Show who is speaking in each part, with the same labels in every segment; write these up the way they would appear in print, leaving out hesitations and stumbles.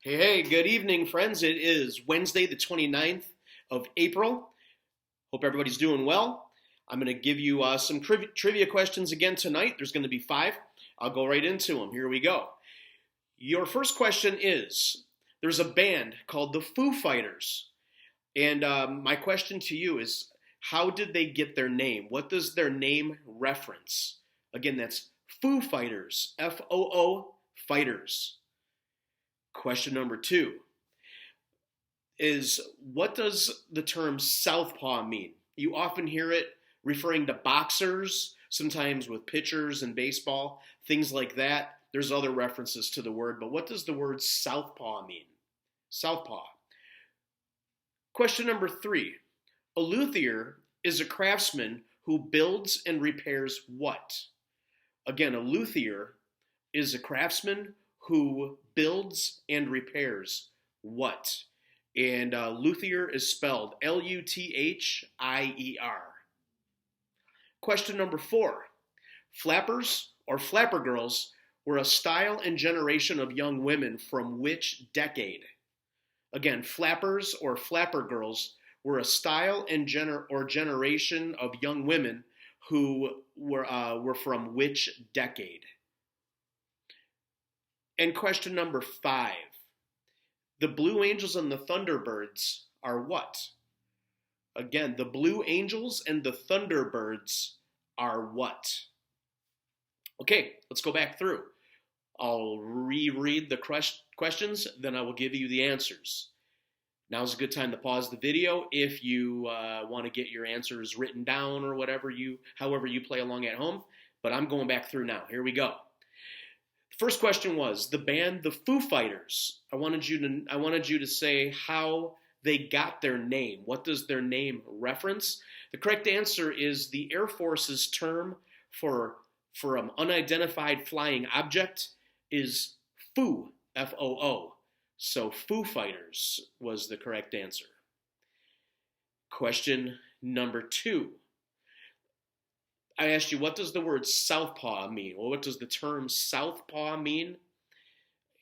Speaker 1: Hey, good evening, friends. It is Wednesday, the 29th of April. Hope everybody's doing well. I'm going to give you some trivia questions again tonight. There's going to be five. I'll go right into them. Here we go. Your first question is, there's a band called the Foo Fighters. And my question to you is, how did they get their name? What does their name reference? Again, that's Foo Fighters, Foo Fighters. Question number two is, what does the term southpaw mean? You often hear it referring to boxers, sometimes with pitchers in baseball, things like that. There's other references to the word, but what does the word southpaw mean? Southpaw. Question number three. A luthier is a craftsman who builds and repairs what? Again, a luthier is a craftsman who builds and repairs what? And luthier is spelled Luthier. Question number four. Flappers or flapper girls were a style and generation of young women from which decade? Again, flappers or flapper girls were a style and generation of young women who were from which decade? And question number five. The Blue Angels and the Thunderbirds are what? Again, the Blue Angels and the Thunderbirds are what? Okay, let's go back through. I'll reread the questions, then I will give you the answers. Now's a good time to pause the video if you want to get your answers written down or however you play along at home. But I'm going back through now. Here we go. First question was the band the Foo Fighters. I wanted you to say how they got their name. What does their name reference? The correct answer is the Air Force's term for an unidentified flying object is Foo, Foo. So Foo Fighters was the correct answer. Question number two. I asked you, what does the word southpaw mean? Well, what does the term southpaw mean?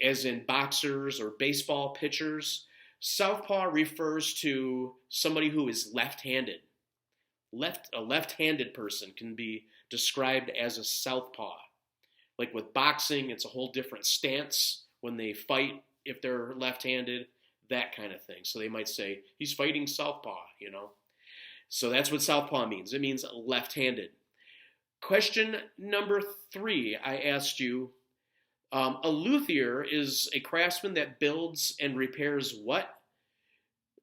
Speaker 1: As in boxers or baseball pitchers. Southpaw refers to somebody who is left-handed. A left-handed person can be described as a southpaw. Like with boxing, it's a whole different stance when they fight if they're left-handed, that kind of thing. So they might say, he's fighting southpaw, So that's what southpaw means. It means left-handed. Question number three, I asked you, a luthier is a craftsman that builds and repairs what?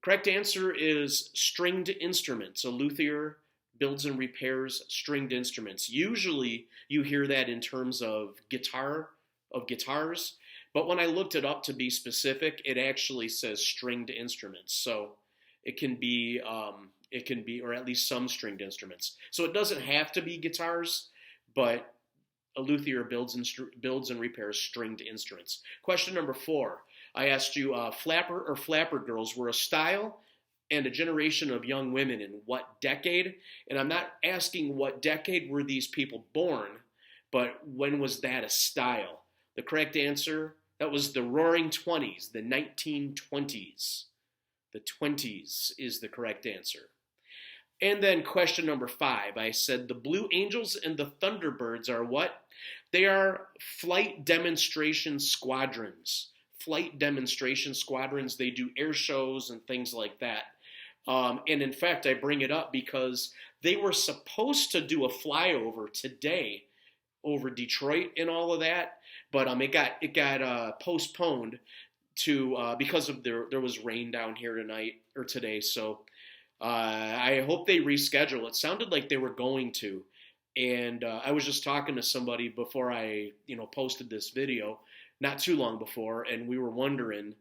Speaker 1: Correct answer is stringed instruments. A luthier builds and repairs stringed instruments. Usually you hear that in terms of guitars, but when I looked it up to be specific, it actually says stringed instruments. So it can be, or at least some stringed instruments. So it doesn't have to be guitars, but a luthier builds and repairs stringed instruments. Question number four. I asked you, flapper or flapper girls were a style and a generation of young women in what decade? And I'm not asking what decade were these people born, but when was that a style? The correct answer, that was the Roaring Twenties, the 1920s. The 20s is the correct answer. And then question number five, I said the Blue Angels and the Thunderbirds are what? They are flight demonstration squadrons. Flight demonstration squadrons, they do air shows and things like that. And in fact, I bring it up because they were supposed to do a flyover today over Detroit and all of that, but it got postponed to because of there was rain down here today. So I hope they reschedule. It sounded like they were going to, and I was just talking to somebody before I posted this video, not too long before, and we were wondering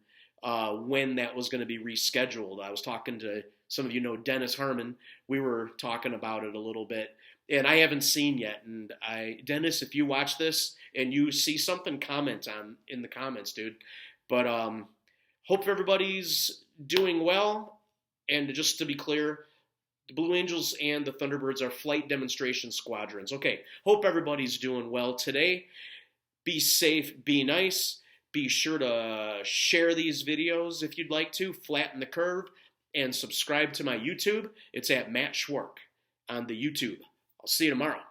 Speaker 1: when that was going to be rescheduled. I was talking to some of Dennis Harmon. We were talking about it a little bit, and I haven't seen yet. And Dennis, if you watch this and you see something, comment in the comments, dude. But hope everybody's doing well. And just to be clear, the Blue Angels and the Thunderbirds are flight demonstration squadrons. Okay, hope everybody's doing well today. Be safe, be nice. Be sure to share these videos if you'd like to, flatten the curve, and subscribe to my YouTube. It's at Matt Schwark on the YouTube. I'll see you tomorrow.